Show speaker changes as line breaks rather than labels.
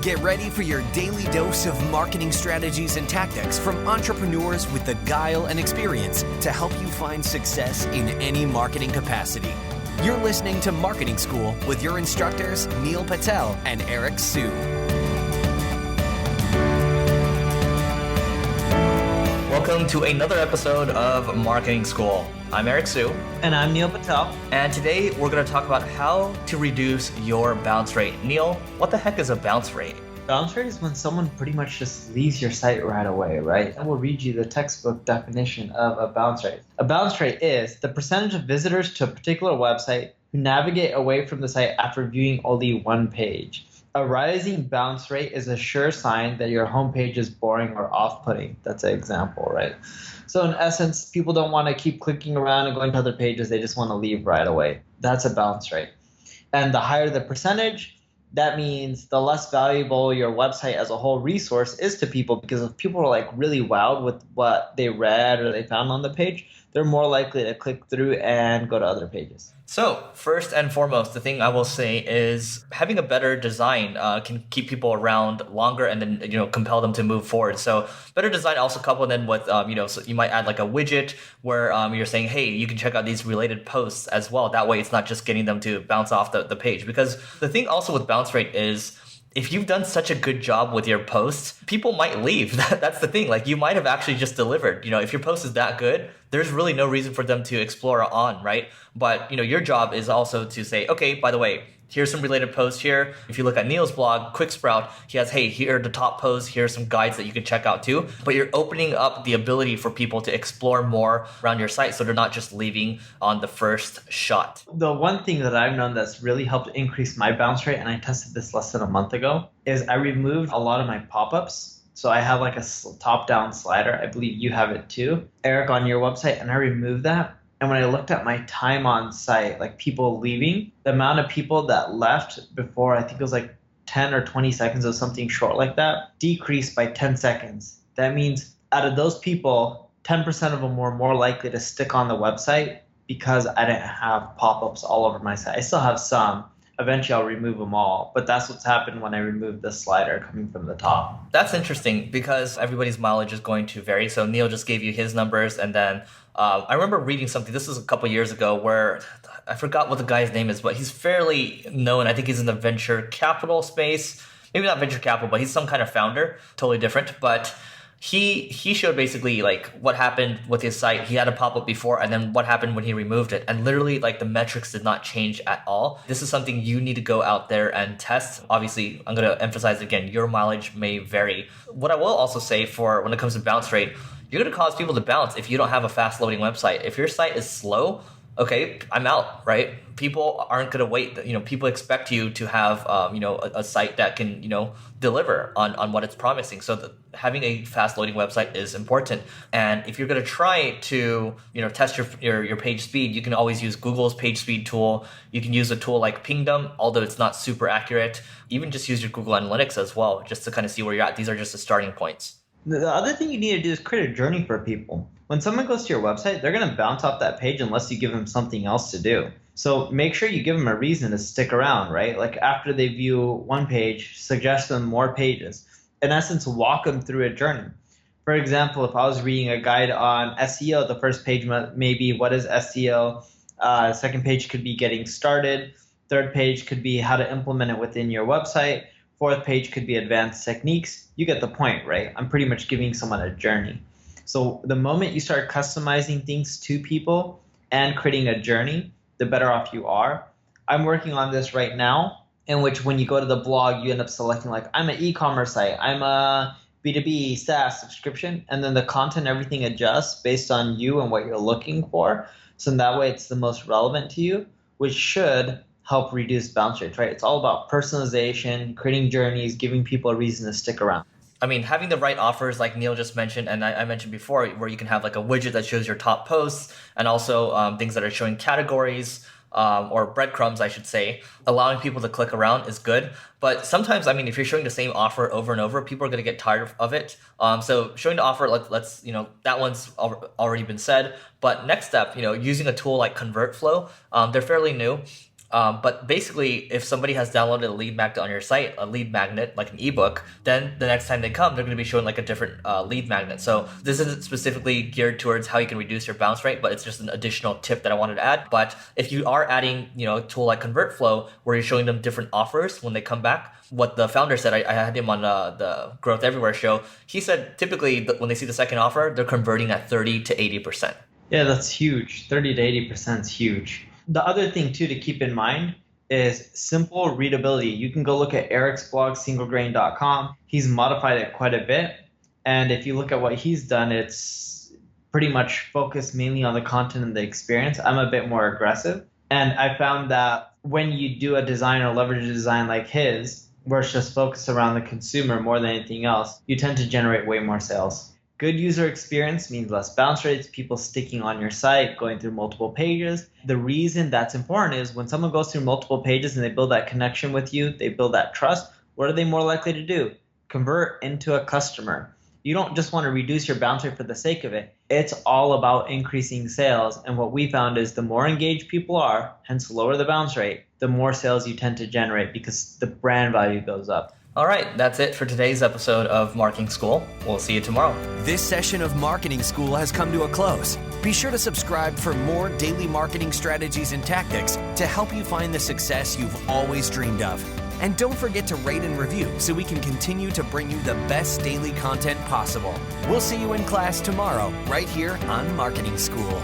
Get ready for your daily dose of marketing strategies and tactics from entrepreneurs with the guile and experience to help you find success in any marketing capacity. You're listening to Marketing School with your instructors, Neil Patel and Eric Su.
Welcome to another episode of Marketing School. I'm Eric Su.
And I'm Neil Patel.
And today we're going to talk about how to reduce your bounce rate. Neil, what the heck is a bounce rate?
Bounce rate is when someone pretty much just leaves your site right away, right? I will read you the textbook definition of a bounce rate. A bounce rate is the percentage of visitors to a particular website who navigate away from the site after viewing only one page. A rising bounce rate is a sure sign that your homepage is boring or off-putting. That's an example, right? So in essence, people don't want to keep clicking around and going to other pages. They just want to leave right away. That's a bounce rate. And the higher the percentage, that means the less valuable your website as a whole resource is to people, because if people are like really wowed with what they read or they found on the page, they're more likely to click through and go to other pages.
So first and foremost, the thing I will say is having a better design can keep people around longer and then compel them to move forward. So better design also coupled in with so you might add like a widget where you're saying, hey, you can check out these related posts as well. That way it's not just getting them to bounce off the page. Because the thing also with bounce rate is if you've done such a good job with your posts, people might leave. That's the thing. Like you might have actually just delivered. If your post is that good, there's really no reason for them to explore on, right? But your job is also to say, okay, by the way, here's some related posts here. If you look at Neil's blog, Quick Sprout, he has, hey, here are the top posts. Here are some guides that you can check out too. But you're opening up the ability for people to explore more around your site so they're not just leaving on the first shot.
The one thing that I've known that's really helped increase my bounce rate, and I tested this less than a month ago, is I removed a lot of my pop-ups. So I have like a top-down slider. I believe you have it too, Eric, on your website, and I removed that. And when I looked at my time on site, like people leaving, the amount of people that left before, I think it was like 10 or 20 seconds or something short like that, decreased by 10 seconds. That means out of those people, 10% of them were more likely to stick on the website because I didn't have pop-ups all over my site. I still have some. Eventually I'll remove them all, but that's what's happened when I removed the slider coming from the top.
That's interesting because everybody's mileage is going to vary. So Neil just gave you his numbers, and then I remember reading something, this was a couple years ago, where I forgot what the guy's name is, but he's fairly known. I think he's in the venture capital space, maybe not venture capital, but he's some kind of founder, totally different. But he showed basically like what happened with his site. He had a pop-up before, and then what happened when he removed it. And literally like the metrics did not change at all. This is something you need to go out there and test. Obviously, I'm going to emphasize again, your mileage may vary. What I will also say for when it comes to bounce rate, you're going to cause people to bounce if you don't have a fast loading website. If your site is slow, okay, I'm out, right? People aren't going to wait. People expect you to have, a site that can, deliver on what it's promising. So having a fast loading website is important. And if you're going to try to, test your page speed, you can always use Google's page speed tool. You can use a tool like Pingdom, although it's not super accurate. Even just use your Google Analytics as well, just to kind of see where you're at. These are just the starting points.
The other thing you need to do is create a journey for people. When someone goes to your website, they're going to bounce off that page unless you give them something else to do. So make sure you give them a reason to stick around, right? Like after they view one page, suggest them more pages. In essence, walk them through a journey. For example, if I was reading a guide on SEO, the first page may be what is SEO. Second page could be getting started. Third page could be how to implement it within your website. Fourth page could be advanced techniques. You get the point, right? I'm pretty much giving someone a journey. So the moment you start customizing things to people and creating a journey, the better off you are. I'm working on this right now, in which when you go to the blog, you end up selecting like, I'm an e-commerce site, I'm a B2B SaaS subscription, and then the content, everything adjusts based on you and what you're looking for. So in that way, it's the most relevant to you, which should help reduce bounce rates, right? It's all about personalization, creating journeys, giving people a reason to stick around.
I mean, having the right offers like Neil just mentioned, and I mentioned before, where you can have like a widget that shows your top posts and also things that are showing categories or breadcrumbs, I should say, allowing people to click around is good. But sometimes, I mean, if you're showing the same offer over and over, people are going to get tired of it. So showing the offer, let's that one's already been said. But next step, using a tool like ConvertFlow, they're fairly new. But basically, if somebody has downloaded a lead magnet on your site, a lead magnet like an ebook, then the next time they come, they're going to be shown like a different lead magnet. So this isn't specifically geared towards how you can reduce your bounce rate, but it's just an additional tip that I wanted to add. But if you are adding, a tool like ConvertFlow where you're showing them different offers when they come back, what the founder said, I had him on the Growth Everywhere show. He said typically when they see the second offer, they're converting at 30 to 80%.
Yeah, that's huge. 30 to 80% is huge. The other thing too to keep in mind is simple readability. You can go look at Eric's blog, singlegrain.com. He's modified it quite a bit. And if you look at what he's done, it's pretty much focused mainly on the content and the experience. I'm a bit more aggressive. And I found that when you do a design or leverage a design like his, where it's just focused around the consumer more than anything else, you tend to generate way more sales. Good user experience means less bounce rates, people sticking on your site, going through multiple pages. The reason that's important is when someone goes through multiple pages and they build that connection with you, they build that trust, what are they more likely to do? Convert into a customer. You don't just want to reduce your bounce rate for the sake of it. It's all about increasing sales. And what we found is the more engaged people are, hence lower the bounce rate, the more sales you tend to generate because the brand value goes up.
All right, that's it for today's episode of Marketing School. We'll see you tomorrow.
This session of Marketing School has come to a close. Be sure to subscribe for more daily marketing strategies and tactics to help you find the success you've always dreamed of. And don't forget to rate and review so we can continue to bring you the best daily content possible. We'll see you in class tomorrow, right here on Marketing School.